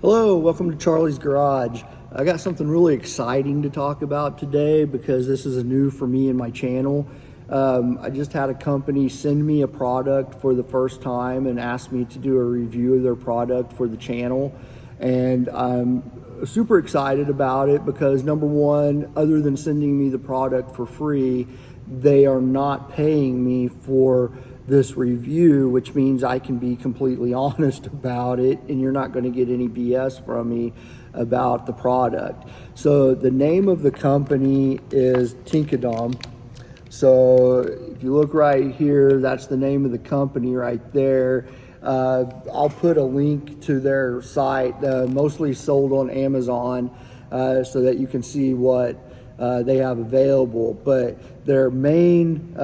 Hello, welcome to Charlie's Garage. I got something really exciting to talk about today because this is new for me and my channel. I just had a company send me a product for the first time and asked me to do a review of their product for the channel. And I'm super excited about it because, number one, other than sending me the product for free, they are not paying me for this review, which means I can be completely honest about it and you're not going to get any BS from me about the product. So the name of the company is Tenkidom. So if you look right here, that's the name of the company right there. I'll put a link to their site, mostly sold on Amazon, so that you can see what they have available. But their main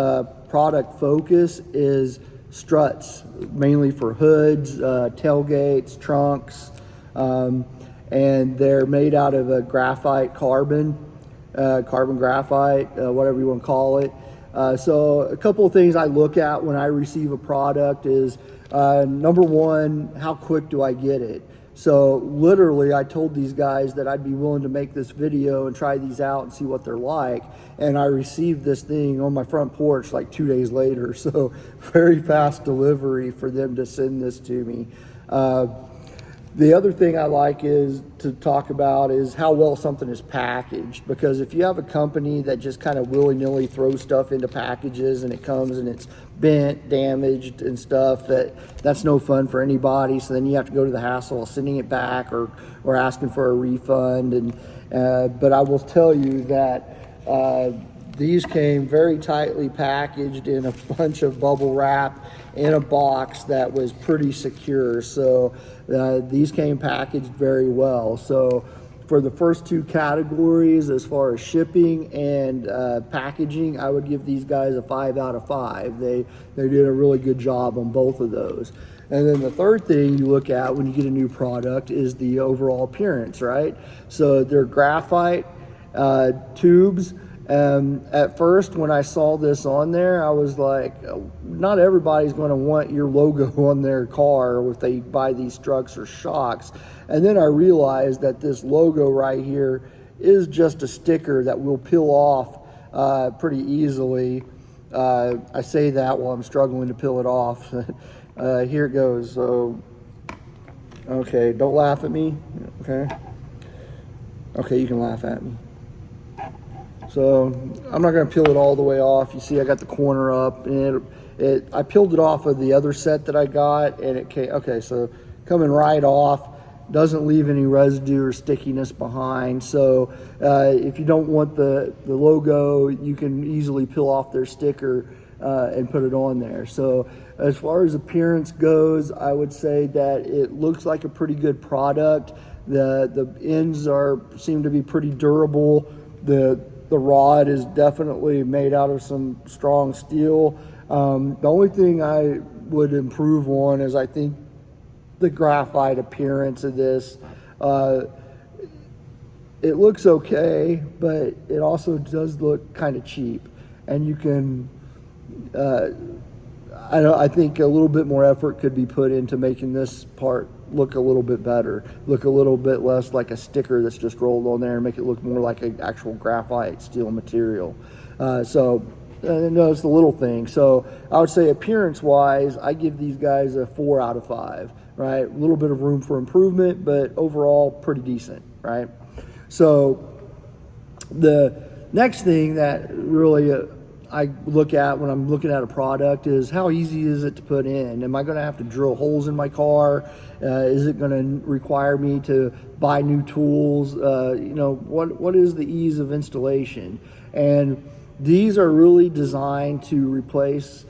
product focus is struts, mainly for hoods, tailgates, trunks, and they're made out of a graphite carbon graphite, whatever you want to call it. So a couple of things I look at when I receive a product is, number one, how quick do I get it? So literally I told these guys that I'd be willing to make this video and try these out and see what they're like. And I received this thing on my front porch like 2 days later. So very fast delivery for them to send this to me. The other thing I like is to talk about is how well something is packaged, because if you have a company that just kind of willy-nilly throws stuff into packages and it comes and it's bent, damaged and stuff, that's no fun for anybody. So then you have to go to the hassle of sending it back or asking for a refund. And but I will tell you that these came very tightly packaged in a bunch of bubble wrap in a box that was pretty secure. So these came packaged very well. So for the first two categories, as far as shipping and packaging, I would give these guys a 5 out of 5. They did a really good job on both of those. And then the third thing you look at when you get a new product is the overall appearance, right? So they're graphite tubes. At first, when I saw this on there, I was like, not everybody's going to want your logo on their car if they buy these struts or shocks. And then I realized that this logo right here is just a sticker that will peel off pretty easily. I say that while I'm struggling to peel it off. Here it goes. So, okay, don't laugh at me. Okay, you can laugh at me. So I'm not going to peel it all the way off. You see I got the corner up, and I peeled it off of the other set that I got, and it came, okay, so coming right off, doesn't leave any residue or stickiness behind. So if you don't want the logo, you can easily peel off their sticker and put it on there. So as far as appearance goes, I would say that it looks like a pretty good product. The ends seem to be pretty durable. The rod is definitely made out of some strong steel. The only thing I would improve on is I think the graphite appearance of this. It looks okay, but it also does look kind of cheap. And you can, I think a little bit more effort could be put into making this part look a little bit better, look a little bit less like a sticker that's just rolled on there, and make it look more like an actual graphite steel material. So it's the little thing. So I would say appearance wise, I give these guys a 4 out of 5, right? A little bit of room for improvement, but overall pretty decent, right? So the next thing that really I look at when I'm looking at a product is how easy is it to put in? Am I going to have to drill holes in my car? Is it going to require me to buy new tools? What is the ease of installation? And these are really designed to replace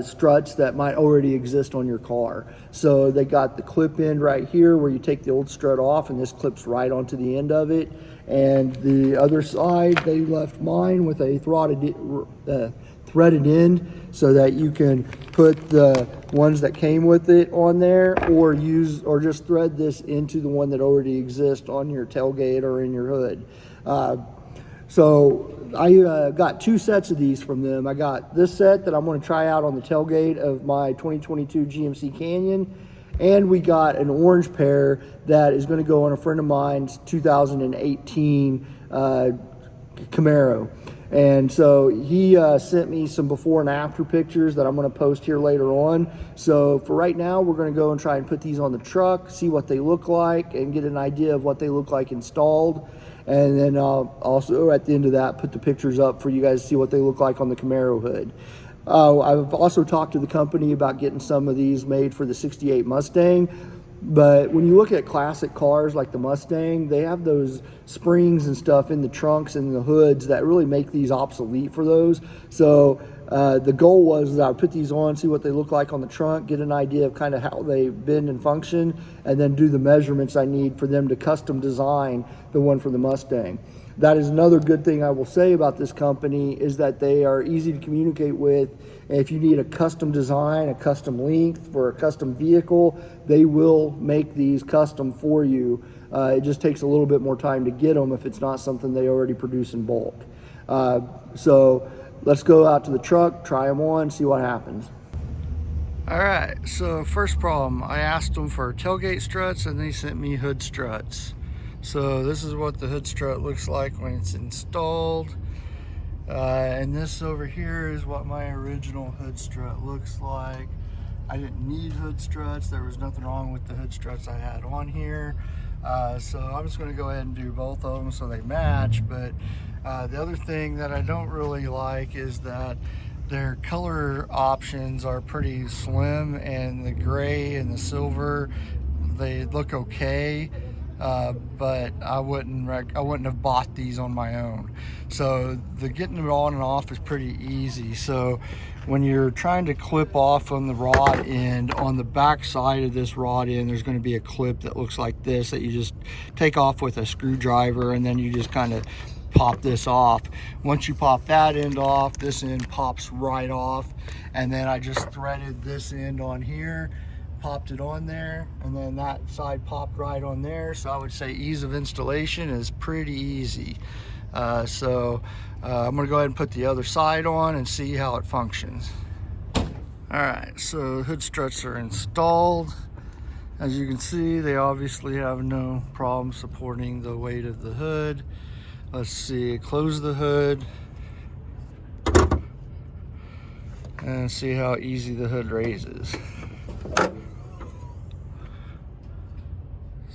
struts that might already exist on your car. So they got the clip end right here where you take the old strut off and this clips right onto the end of it. And the other side, they left mine with a threaded end so that you can put the ones that came with it on there, or just thread this into the one that already exists on your tailgate or in your hood. So I got 2 sets of these from them. I got this set that I'm going to try out on the tailgate of my 2022 GMC Canyon, And we got an orange pair that is going to go on a friend of mine's 2018 Camaro. And so he sent me some before and after pictures that I'm going to post here later on. So for right now, we're going to go and try and put these on the truck, see what they look like, and get an idea of what they look like installed. And then I'll also, at the end of that, put the pictures up for you guys to see what they look like on the Camaro hood. I've also talked to the company about getting some of these made for the 68 Mustang. But when you look at classic cars like the Mustang, they have those springs and stuff in the trunks and the hoods that really make these obsolete for those. So the goal was that I would put these on, see what they look like on the trunk, get an idea of kind of how they bend and function, and then do the measurements I need for them to custom design the one for the Mustang. That is another good thing I will say about this company, is that they are easy to communicate with. If you need a custom design, a custom length for a custom vehicle, they will make these custom for you. It just takes a little bit more time to get them if it's not something they already produce in bulk. So let's go out to the truck, try them on, see what happens. All right, so first problem, I asked them for tailgate struts and they sent me hood struts. So this is what the hood strut looks like when it's installed. And this over here is what my original hood strut looks like. I didn't need hood struts. There was nothing wrong with the hood struts I had on here. So I'm just going to go ahead and do both of them so they match. But the other thing that I don't really like is that their color options are pretty slim, and the gray and the silver, they look okay. But I wouldn't have bought these on my own. So the getting it on and off is pretty easy. So when you're trying to clip off on the rod end, on the back side of this rod end, there's going to be a clip that looks like this that you just take off with a screwdriver, and then you just kind of pop this off. Once you pop that end off, this end pops right off. And then I just threaded this end on here, popped it on there, and then that side popped right on there. So I would say ease of installation is pretty easy. I'm gonna go ahead and put the other side on and see how it functions. All right, so hood struts are installed. As you can see, they obviously have no problem supporting the weight of the hood. Let's see, close the hood and see how easy the hood raises.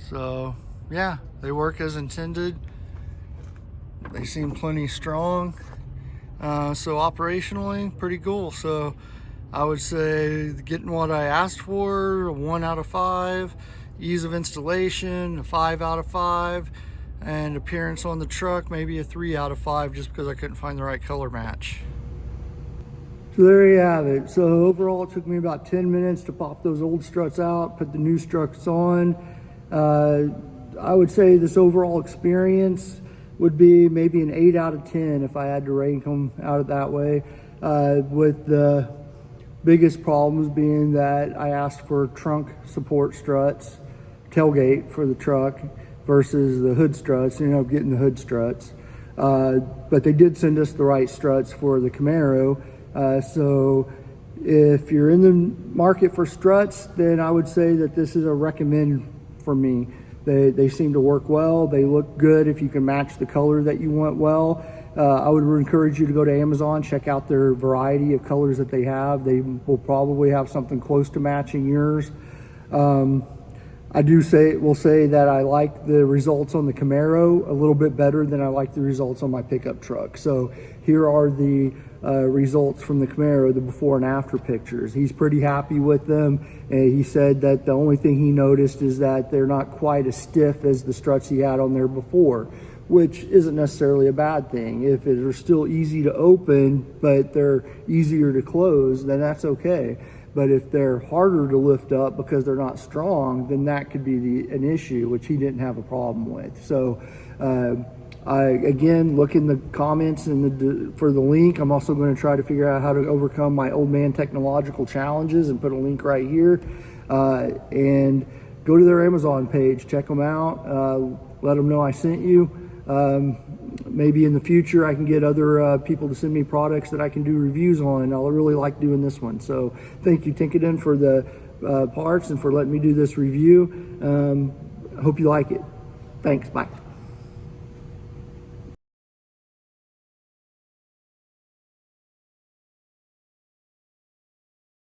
So yeah, they work as intended. They seem plenty strong. So operationally, pretty cool. So I would say getting what I asked for, a 1 out of 5. Ease of installation, a 5 out of 5. And appearance on the truck, maybe a 3 out of 5, just because I couldn't find the right color match. So there you have it. So overall, it took me about 10 minutes to pop those old struts out, put the new struts on. I would say this overall experience would be maybe an 8 out of 10 if I had to rank them out that way, with the biggest problems being that I asked for trunk support struts, tailgate for the truck, versus the hood struts, getting the hood struts. But they did send us the right struts for the Camaro. So if you're in the market for struts, then I would say that this is a recommend for me. They seem to work well. They look good if you can match the color that you want well. I would encourage you to go to Amazon, check out their variety of colors that they have. They will probably have something close to matching yours. I will say that I like the results on the Camaro a little bit better than I like the results on my pickup truck. So here are the results from the Camaro, the before and after pictures. He's pretty happy with them. He said that the only thing he noticed is that they're not quite as stiff as the struts he had on there before, which isn't necessarily a bad thing. If they're still easy to open, but they're easier to close, then that's okay. But if they're harder to lift up because they're not strong, then that could be an issue, which he didn't have a problem with. So again, look in the comments for the link. I'm also going to try to figure out how to overcome my old man technological challenges and put a link right here. And go to their Amazon page, check them out, let them know I sent you. Maybe in the future I can get other people to send me products that I can do reviews on. I'll really like doing this one. So thank you, Tenkidom, for the parts and for letting me do this review. I hope you like it. Thanks. Bye.